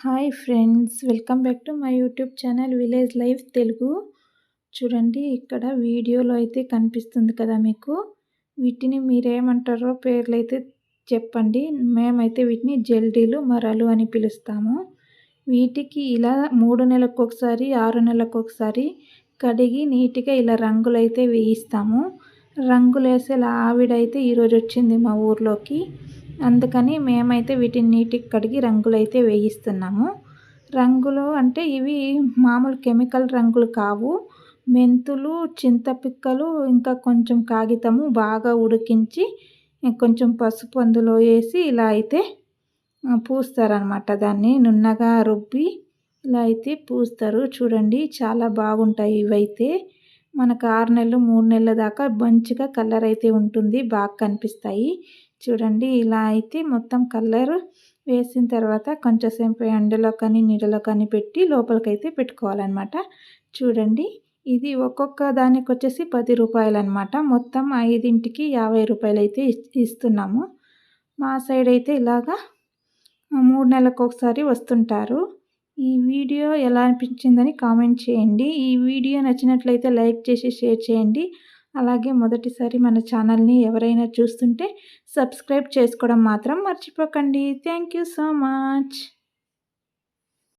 Hi friends, welcome back to my YouTube channel village life Telugu. చూడండి, ఇక్కడ వీడియోలో అయితే కనిపిస్తుంది కదా మీకు. వీటిని మీరేమంటారో పేర్లైతే చెప్పండి. మేమైతే వీటిని జల్డీలు, మరలు అని పిలుస్తాము. వీటికి ఇలా 3 నెలలకొకసారి, 6 నెలలకొకసారి కడిగి నీట్గా ఇలా రంగులైతే వేయిస్తాము. రంగులేసే ఆవిడైతే ఈరోజు వచ్చింది మా ఊర్లోకి. అందుకని మేమైతే వీటిని నీట్గా కడిగి రంగులైతే వేయిస్తున్నాము. రంగులు అంటే ఇవి మామూలు కెమికల్ రంగులు కావు. మెంతులు, చింతపిక్కలు, ఇంకా కొంచెం కాగితము బాగా ఉడికించి కొంచెం పసుపు అందులో వేసి ఇలా అయితే పూస్తారనమాట. దాన్ని నున్నగా రుబ్బి ఇలా అయితే పూస్తారు. చూడండి, చాలా బాగుంటాయి ఇవైతే. మనకు 6 నెలలు 3 నెలల దాకా మంచిగా కలర్ అయితే ఉంటుంది, బాగా కనిపిస్తాయి. చూడండి, ఇలా అయితే మొత్తం కలర్ వేసిన తర్వాత కొంచెంసేపు ఎండలో కానీ నీడలో కానీ పెట్టి లోపలికైతే పెట్టుకోవాలన్నమాట. చూడండి, ఇది ఒక్కొక్క దానికి వచ్చేసి 10 రూపాయలు అనమాట. మొత్తం 5కి 50 రూపాయలు అయితే ఇస్తున్నాము. మా సైడ్ అయితే ఇలాగా 3 నెలలకు ఒకసారి వస్తుంటారు. ఈ వీడియో ఎలా అనిపించిందని కామెంట్ చేయండి. ఈ వీడియో నచ్చినట్లయితే లైక్ చేసి షేర్ చేయండి. అలాగే మొదటిసారి మన ఛానల్ని ఎవరైనా చూస్తుంటే సబ్స్క్రైబ్ చేసుకోవడం మాత్రం మర్చిపోకండి. Thank you so much.